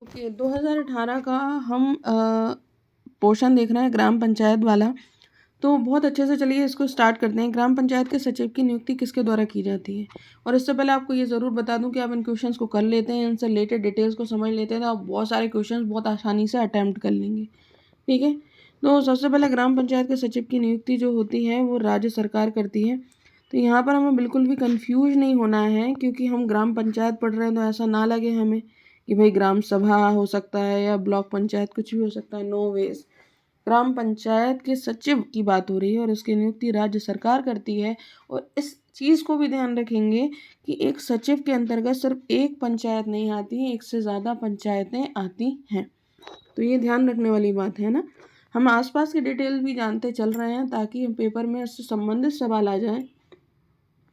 Okay, 2018 का हम portion देख रहे हैं ग्राम पंचायत वाला। तो बहुत अच्छे से चलिए इसको स्टार्ट करते हैं। ग्राम पंचायत के सचिव की नियुक्ति किसके द्वारा की जाती है? और इससे पहले आपको ये ज़रूर बता दूं कि आप इन क्वेश्चंस को कर लेते हैं, इनसे रिलेटेड डिटेल्स को समझ लेते हैं तो आप बहुत सारे क्वेश्चंस बहुत आसानी से अटैम्प्ट कर लेंगे। ठीक है, तो सबसे पहले ग्राम पंचायत के सचिव की नियुक्ति जो होती है वो राज्य सरकार करती है। तो यहाँ पर हमें बिल्कुल भी कंफ्यूज नहीं होना है, क्योंकि हम ग्राम पंचायत पढ़ रहे हैं तो ऐसा ना लगे हमें कि भाई ग्राम सभा हो सकता है या ब्लॉक पंचायत, कुछ भी हो सकता है। नो वेज, ग्राम पंचायत के सचिव की बात हो रही है और उसकी नियुक्ति राज्य सरकार करती है। और इस चीज़ को भी ध्यान रखेंगे कि एक सचिव के अंतर्गत सिर्फ एक पंचायत नहीं आती, एक से ज़्यादा पंचायतें आती हैं। तो ये ध्यान रखने वाली बात है ना। हम आसपास की डिटेल भी जानते चल रहे हैं ताकि पेपर में इससे संबंधित सवाल आ जाए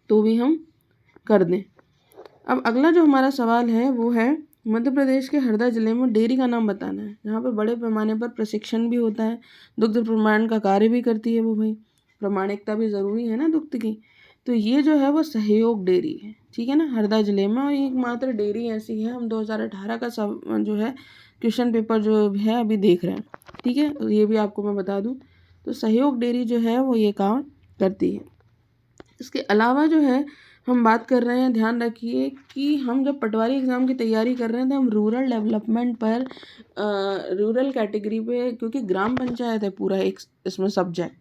तो भी हम कर दें। अब अगला जो हमारा सवाल है वो है, मध्य प्रदेश के हरदा जिले में डेयरी का नाम बताना है जहाँ पर बड़े पैमाने पर प्रशिक्षण भी होता है, दुग्ध प्रमाणन का कार्य भी करती है वो। भाई प्रामाणिकता भी ज़रूरी है ना दुग्ध की। तो ये जो है वो सहयोग डेयरी है, ठीक है ना, हरदा जिले में। और एकमात्र डेयरी ऐसी है, हम 2018 का सब जो है क्वेश्चन पेपर जो है अभी देख रहे हैं। ठीक है, ये भी आपको मैं बता दूं। तो सहयोग डेयरी जो है वो ये काम करती है। इसके अलावा जो है हम बात कर रहे हैं, ध्यान रखिए कि हम जब पटवारी एग्ज़ाम की तैयारी कर रहे हैं तो हम रूरल डेवलपमेंट पर, रूरल कैटेगरी पे, क्योंकि ग्राम पंचायत है पूरा एक इसमें सब्जेक्ट,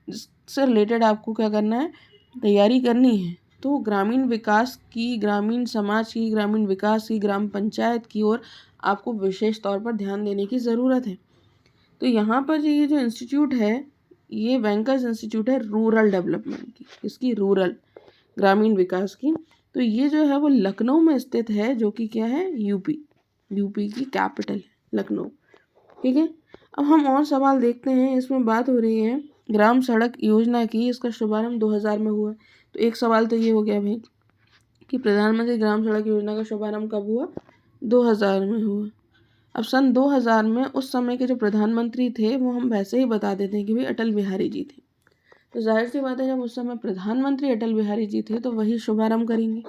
जिससे रिलेटेड आपको क्या करना है, तैयारी करनी है। तो ग्रामीण विकास की, ग्रामीण समाज की, ग्रामीण विकास की, ग्राम पंचायत की ओर आपको विशेष तौर पर ध्यान देने की ज़रूरत है। तो यहाँ पर ये जो इंस्टीट्यूट है, ये बैंकर्स इंस्टीट्यूट है रूरल डेवलपमेंट की, इसकी रूरल ग्रामीण विकास की। तो ये जो है वो लखनऊ में स्थित है, जो कि क्या है, यूपी की कैपिटल है लखनऊ। ठीक है, अब हम और सवाल देखते हैं। इसमें बात हो रही है ग्राम सड़क योजना की, इसका शुभारंभ 2000 में हुआ। तो एक सवाल तो ये हो गया भाई कि प्रधानमंत्री ग्राम सड़क योजना का शुभारंभ कब हुआ? 2000 में हुआ। अब सन 2000 में उस समय के जो प्रधानमंत्री थे वो हम वैसे ही बता देते हैं कि भाई अटल बिहारी जी थे। तो जाहिर सी बात है, जब उस समय प्रधानमंत्री अटल बिहारी जी थे तो वही शुभारंभ करेंगे।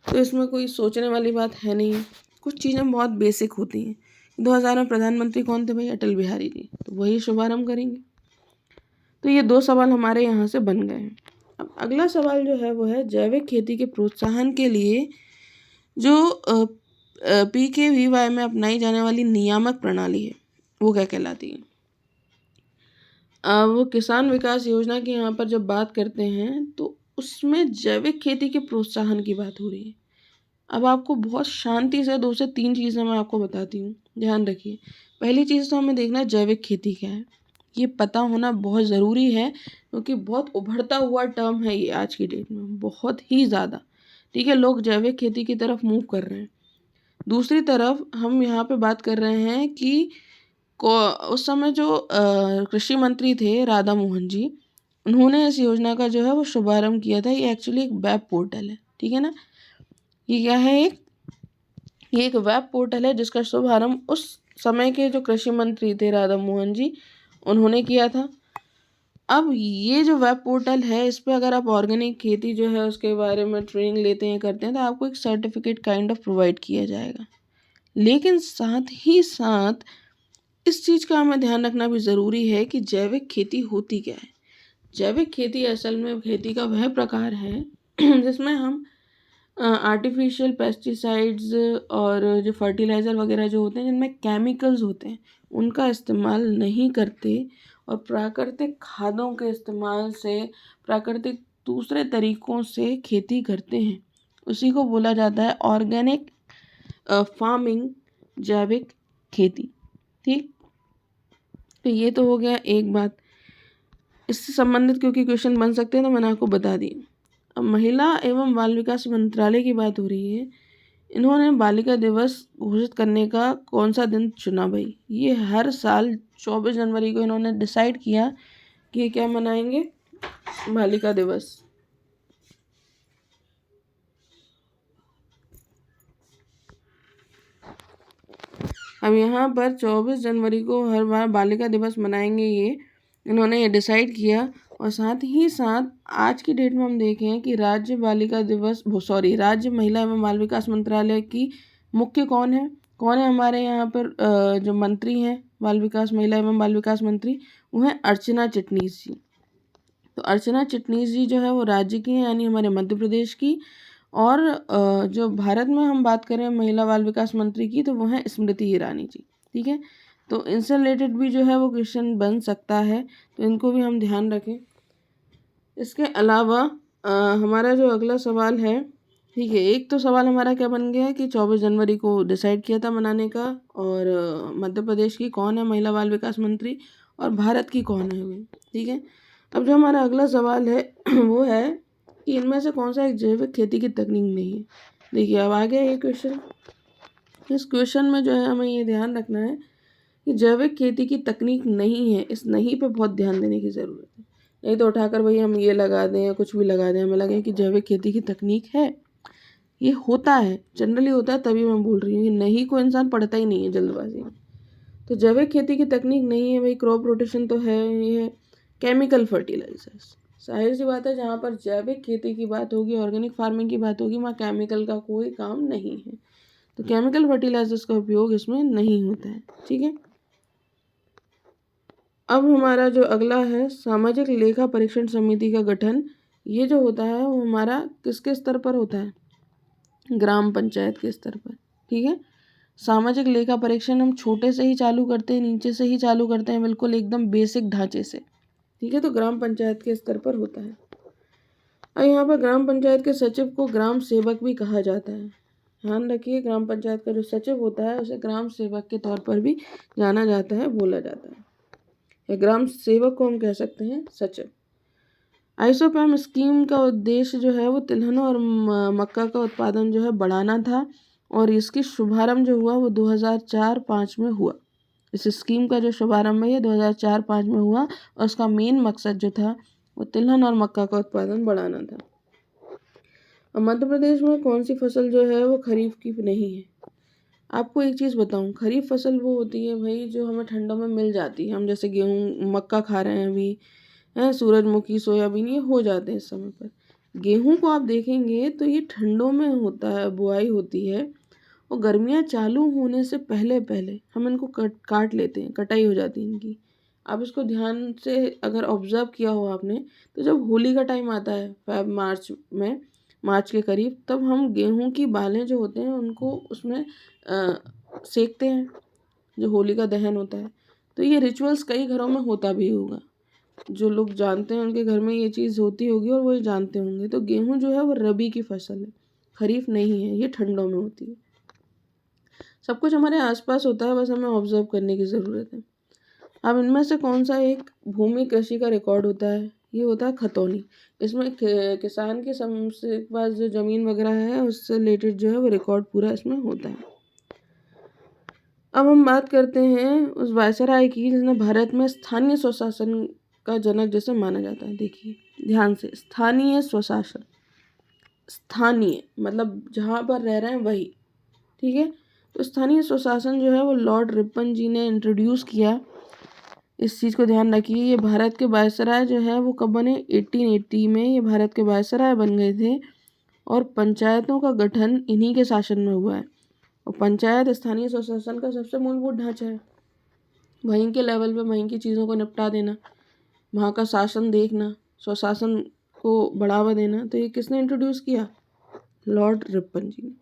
तो इसमें कोई सोचने वाली बात है नहीं। कुछ चीज़ें बहुत बेसिक होती हैं। 2000 में प्रधानमंत्री कौन थे भाई? अटल बिहारी जी, तो वही शुभारंभ करेंगे। तो ये दो सवाल हमारे यहाँ से बन गए हैं। अब अगला सवाल जो है वो है, जैविक खेती के प्रोत्साहन के लिए जो PKVY में अपनाई जाने वाली नियामक प्रणाली है वो क्या कहलाती है? वो किसान विकास योजना की यहाँ पर जब बात करते हैं तो उसमें जैविक खेती के प्रोत्साहन की बात हो रही है। अब आपको बहुत शांति से 2 से 3 चीज़ें मैं आपको बताती हूँ, ध्यान रखिए। पहली चीज़ तो हमें देखना है जैविक खेती क्या है, ये पता होना बहुत ज़रूरी है, क्योंकि बहुत उभरता हुआ टर्म है ये आज की डेट में, बहुत ही ज़्यादा। ठीक है, लोग जैविक खेती की तरफ मूव कर रहे हैं। दूसरी तरफ हम यहाँ पे बात कर रहे हैं कि उस समय जो कृषि मंत्री थे राधा मोहन जी, उन्होंने इस योजना का जो है वो शुभारंभ किया था। ये एक्चुअली एक वेब पोर्टल है, ठीक है ना। ये क्या है, ये एक वेब पोर्टल है जिसका शुभारंभ उस समय के जो कृषि मंत्री थे राधा मोहन जी, उन्होंने किया था। अब ये जो वेब पोर्टल है, इस पर अगर आप ऑर्गेनिक खेती जो है उसके बारे में ट्रेनिंग लेते हैं, करते हैं, तो आपको एक सर्टिफिकेट काइंड ऑफ प्रोवाइड किया जाएगा। लेकिन साथ ही साथ इस चीज़ का हमें ध्यान रखना भी ज़रूरी है कि जैविक खेती होती क्या है। जैविक खेती असल में खेती का वह प्रकार है जिसमें हम आर्टिफिशियल पेस्टिसाइड्स और जो फर्टिलाइज़र वगैरह जो होते हैं जिनमें केमिकल्स होते हैं उनका इस्तेमाल नहीं करते, और प्राकृतिक खादों के इस्तेमाल से, प्राकृतिक दूसरे तरीक़ों से खेती करते हैं। उसी को बोला जाता है ऑर्गेनिक फार्मिंग, जैविक खेती। ठीक, तो ये तो हो गया एक बात। इससे संबंधित क्योंकि क्वेश्चन बन सकते हैं तो मैंने आपको बता दी। अब महिला एवं बाल विकास मंत्रालय की बात हो रही है। इन्होंने बालिका दिवस घोषित करने का कौन सा दिन चुना भाई? ये हर साल 24 जनवरी को इन्होंने डिसाइड किया कि क्या मनाएंगे, बालिका दिवस। अब यहाँ पर 24 जनवरी को हर बार बालिका दिवस मनाएंगे, ये इन्होंने ये डिसाइड किया। और साथ ही साथ आज की डेट में हम देखें कि राज्य बालिका दिवस, राज्य महिला एवं बाल विकास मंत्रालय की मुख्य कौन है? कौन है हमारे यहाँ पर जो मंत्री हैं बाल विकास, महिला एवं बाल विकास मंत्री, वो हैं अर्चना चिटनीस जी। तो अर्चना चिटनीस जी जो है वो राज्य की हैं, यानी हमारे मध्य प्रदेश की। और जो भारत में हम बात करें महिला बाल विकास मंत्री की, तो वो हैं स्मृति ईरानी जी। ठीक है, तो इनसे रिलेटेड भी जो है वो क्वेश्चन बन सकता है, तो इनको भी हम ध्यान रखें। इसके अलावा हमारा जो अगला सवाल है, ठीक है, एक तो सवाल हमारा क्या बन गया है कि 24 जनवरी को डिसाइड किया था मनाने का, और मध्य प्रदेश की कौन है महिला बाल विकास मंत्री, और भारत की कौन है वो। ठीक है, अब जो हमारा अगला सवाल है वो है कि इनमें से कौन सा एक जैविक खेती की तकनीक नहीं है। देखिए, अब आ गया ये क्वेश्चन। इस क्वेश्चन में जो है हमें ये ध्यान रखना है कि जैविक खेती की तकनीक नहीं है। इस नहीं पे बहुत ध्यान देने की ज़रूरत है, नहीं तो उठाकर भाई हम ये लगा दें या कुछ भी लगा दें, हमें लगे कि जैविक खेती की तकनीक है। ये होता है, जनरली होता है, तभी मैं बोल रही हूँ। ये नहीं को इंसान पढ़ता ही नहीं है जल्दबाजी में। तो जैविक खेती की तकनीक नहीं है भाई, क्रॉप रोटेशन तो है, ये है केमिकल फर्टिलाइजर्स। जाहिर सी बात है, जहाँ पर जैविक खेती की बात होगी, ऑर्गेनिक फार्मिंग की बात होगी, वहाँ केमिकल का कोई काम नहीं है, तो केमिकल फर्टिलाइजर्स का उपयोग इसमें नहीं होता है। ठीक है, अब हमारा जो अगला है, सामाजिक लेखा परीक्षण समिति का गठन, ये जो होता है वो हमारा किसके स्तर पर होता है, ग्राम पंचायत के स्तर पर। ठीक है, सामाजिक लेखा परीक्षण हम छोटे से ही चालू करते हैं, नीचे से ही चालू करते हैं, बिल्कुल एकदम बेसिक ढांचे से। ठीक है, तो ग्राम पंचायत के स्तर पर होता है। और यहाँ पर ग्राम पंचायत के सचिव को ग्राम सेवक भी कहा जाता है। ध्यान रखिए, ग्राम पंचायत का जो सचिव होता है उसे ग्राम सेवक के तौर पर भी जाना जाता है, बोला जाता है, या ग्राम सेवक को हम कह सकते हैं सचिव। आइसोपैम स्कीम का उद्देश्य जो है वो तिलहन और मक्का का उत्पादन जो है बढ़ाना था, और इसकी शुभारंभ जो हुआ वो 2004-05 में हुआ। इस स्कीम का जो शुभारंभ है ये 2004-05 में हुआ, और उसका मेन मकसद जो था वो तिलहन और मक्का का उत्पादन बढ़ाना था। और मध्य प्रदेश में कौन सी फसल जो है वो खरीफ की नहीं है। आपको एक चीज़ बताऊं, खरीफ फसल वो होती है भाई जो हमें ठंडों में मिल जाती है। हम जैसे गेहूँ मक्का खा रहे हैं अभी, हैं, सूरजमुखी सोयाबीन ये हो जाते हैं इस समय पर। गेहूं को आप देखेंगे तो ये ठंडों में होता है, बुआई होती है, और गर्मियाँ चालू होने से पहले पहले हम इनको काट लेते हैं, कटाई हो जाती है इनकी। आप इसको ध्यान से अगर ऑब्जर्व किया हो आपने, तो जब होली का टाइम आता है फेब मार्च में, मार्च के करीब, तब हम गेहूं की बालें जो होते हैं उनको उसमें सेकते हैं, जो होली का दहन होता है। तो ये रिचुअल्स कई घरों में होता भी होगा, जो लोग जानते हैं उनके घर में ये चीज़ होती होगी और वो जानते होंगे। तो गेहूं जो है वो रबी की फसल है, खरीफ नहीं है, ये ठंडों में होती है। सब कुछ हमारे आसपास होता है, बस हमें ऑब्जर्व करने की ज़रूरत है। अब इनमें से कौन सा एक भूमि कृषि का रिकॉर्ड होता है, ये होता है खतौनी। इसमें किसान के से पास जो ज़मीन वगैरह है उससे रिलेटेड जो है वो रिकॉर्ड पूरा इसमें होता है। अब हम बात करते हैं उस वायसराय की जिसने भारत में स्थानीय स्वशासन का जनक जैसे माना जाता है। देखिए ध्यान से, स्थानीय स्वशासन, स्थानीय मतलब जहाँ पर रह रहे हैं वही। ठीक है, तो स्थानीय स्वशासन जो है वो लॉर्ड रिपन जी ने इंट्रोड्यूस किया। इस चीज़ को ध्यान रखिए, ये भारत के वायसराय जो है वो कब बने, 1880 में ये भारत के वायसराय बन गए थे, और पंचायतों का गठन इन्हीं के शासन में हुआ है। और पंचायत स्थानीय स्वशासन का सबसे मूलभूत ढांचा है। वहीं के लेवल पे वहीं की चीज़ों को निपटा देना, वहाँ का शासन देखना, स्वशासन को बढ़ावा देना, तो ये किसने इंट्रोड्यूस किया, लॉर्ड रिपन जी ने।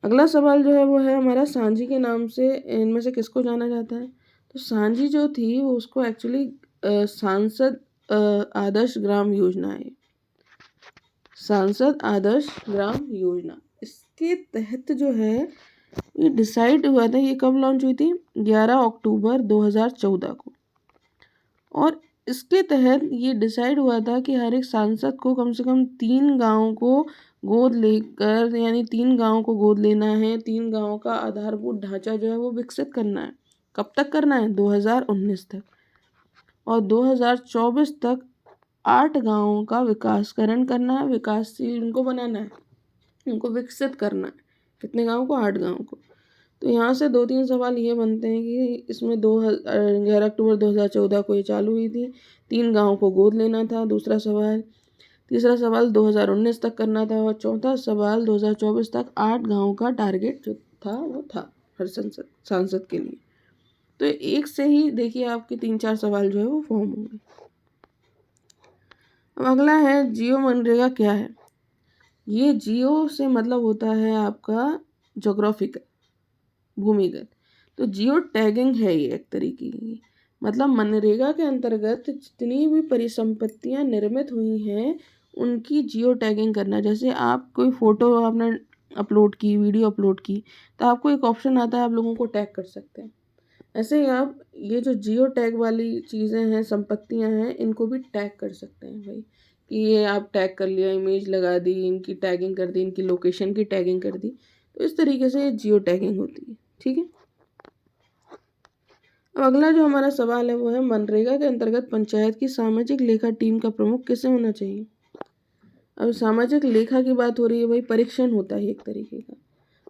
अगला सवाल जो है वो है हमारा, सांझी के नाम से इनमें से किसको जाना जाता है। तो सांझी जो थी वो उसको एक्चुअली सांसद आदर्श ग्राम योजना है, सांसद आदर्श ग्राम योजना। इसके तहत जो है ये डिसाइड हुआ था, ये कब लॉन्च हुई थी, 11 अक्टूबर 2014 को। और इसके तहत ये डिसाइड हुआ था कि हर एक सांसद को कम से कम 3 गाँव को गोद लेकर, यानी 3 गाँव को गोद लेना है, 3 गाँव का आधारभूत ढांचा जो है वो विकसित करना है। कब तक करना है, 2019 तक, और 2024 तक 8 गाँवों का विकासकरण करना है, विकासशील उनको बनाना है, उनको विकसित करना है। कितने गाँव को, 8 गाँव को। तो यहाँ से 2-3 सवाल ये बनते हैं कि इसमें 11 अक्टूबर 2014 को ये चालू हुई थी, 3 गाँव को गोद लेना था, दूसरा सवाल। तीसरा सवाल 2019 तक करना था, और चौथा सवाल 2024 तक 8 गाँव का टारगेट जो था वो था। हर सांसद के लिए। तो एक से ही देखिए आपके 3-4 सवाल जो है वो फॉर्म होंगे। अब अगला है जियो मनरेगा क्या है। ये जियो से मतलब होता है आपका जोग्राफिकल, भूमिगत। तो जियो टैगिंग है ये एक तरीके की, मतलब मनरेगा के अंतर्गत जितनी भी परिसंपत्तियां निर्मित हुई हैं उनकी जियो टैगिंग करना। जैसे आप कोई फ़ोटो आपने अपलोड की, वीडियो अपलोड की, तो आपको एक ऑप्शन आता है, आप लोगों को टैग कर सकते हैं। ऐसे ही आप ये जो जियो टैग वाली चीज़ें हैं, संपत्तियां हैं, इनको भी टैग कर सकते हैं भाई, कि ये आप टैग कर लिया, इमेज लगा दी, इनकी टैगिंग कर दी, इनकी लोकेशन की टैगिंग कर दी। तो इस तरीके से जियो टैगिंग होती है। ठीक है। अब अगला जो हमारा सवाल है वो है मनरेगा के अंतर्गत पंचायत की सामाजिक लेखा टीम का प्रमुख किसे होना चाहिए। अब सामाजिक लेखा की बात हो रही है भाई, परीक्षण होता है एक तरीके का।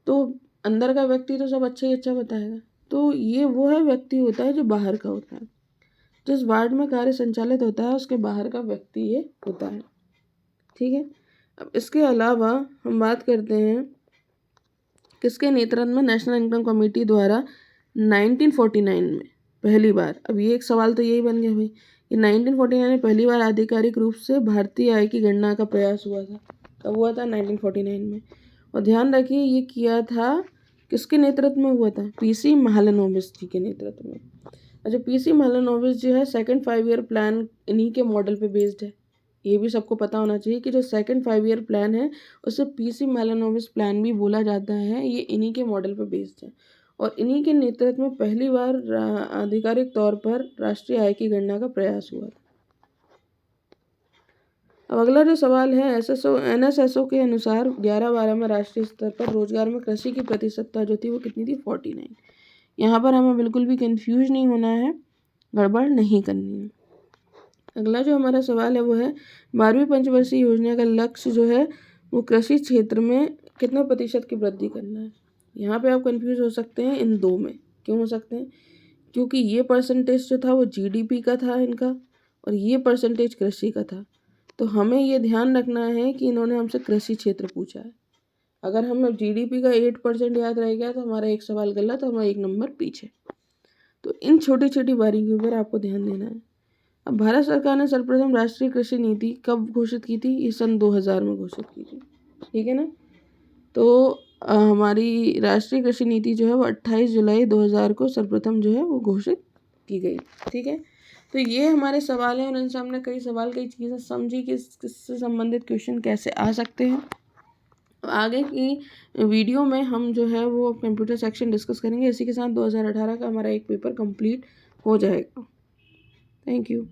तो अंदर का व्यक्ति तो सब अच्छा ही अच्छा बताएगा, तो ये वो है व्यक्ति होता है जो बाहर का होता है। जिस वार्ड में कार्य संचालित होता है उसके बाहर का व्यक्ति ये होता है। ठीक है। अब इसके अलावा हम बात करते हैं किसके नेतृत्व में नेशनल इनकम कमेटी द्वारा 1949 में पहली बार। अब ये एक सवाल तो यही बन गया भाई कि 1949 में पहली बार आधिकारिक रूप से भारतीय आय की गणना का प्रयास हुआ था। कब हुआ था? 1949 में। और ध्यान रखिए ये किया था किसके नेतृत्व में हुआ था? पीसी महालनोबिस जी के नेतृत्व में। अच्छा, पीसी महालनोबिस जो है सेकंड 5 ईयर प्लान इन्हीं के मॉडल पे बेस्ड है। ये भी सबको पता होना चाहिए कि जो सेकंड 5 ईयर प्लान है उसे पीसी महालनोबिस प्लान भी बोला जाता है। ये इन्हीं के मॉडल पे बेस्ड है और इन्हीं के नेतृत्व में पहली बार आधिकारिक तौर पर राष्ट्रीय आय की गणना का प्रयास हुआ था। अब अगला जो सवाल है एनएसएसओ के अनुसार 11-12 में राष्ट्रीय स्तर पर रोजगार में कृषि की प्रतिशतता जो थी वो कितनी थी? 49। यहाँ पर हमें बिल्कुल भी कंफ्यूज नहीं होना है, गड़बड़ नहीं करनी है। अगला जो हमारा सवाल है वो है 12वीं पंचवर्षीय योजना का लक्ष्य जो है वो कृषि क्षेत्र में कितना प्रतिशत की वृद्धि करना है। यहाँ पे आप कंफ्यूज हो सकते हैं इन दो में। क्यों हो सकते हैं? क्योंकि ये परसेंटेज जो था वो जीडीपी का था इनका और ये परसेंटेज कृषि का था। तो हमें ये ध्यान रखना है कि इन्होंने हमसे कृषि क्षेत्र पूछा है। अगर हमें जीडीपी का 8% याद रह गया तो हमारा एक सवाल गलत, हमारा एक नंबर पीछे। तो इन छोटी छोटी बारीकियों पर आपको ध्यान देना है। अब भारत सरकार ने सर्वप्रथम राष्ट्रीय कृषि नीति कब घोषित की थी? ये सन 2000 में घोषित की थी। ठीक है ना। तो हमारी राष्ट्रीय कृषि नीति जो है वो 28 जुलाई 2000 को सर्वप्रथम जो है वो घोषित की गई। ठीक है। तो ये हमारे सवाल हैं और इनसे हमने कई चीज़ें समझी कि किससे संबंधित क्वेश्चन कैसे आ सकते हैं। आगे की वीडियो में हम जो है वो कंप्यूटर सेक्शन डिस्कस करेंगे। इसी के साथ 2018 का हमारा एक पेपर कंप्लीट हो जाएगा। Thank you.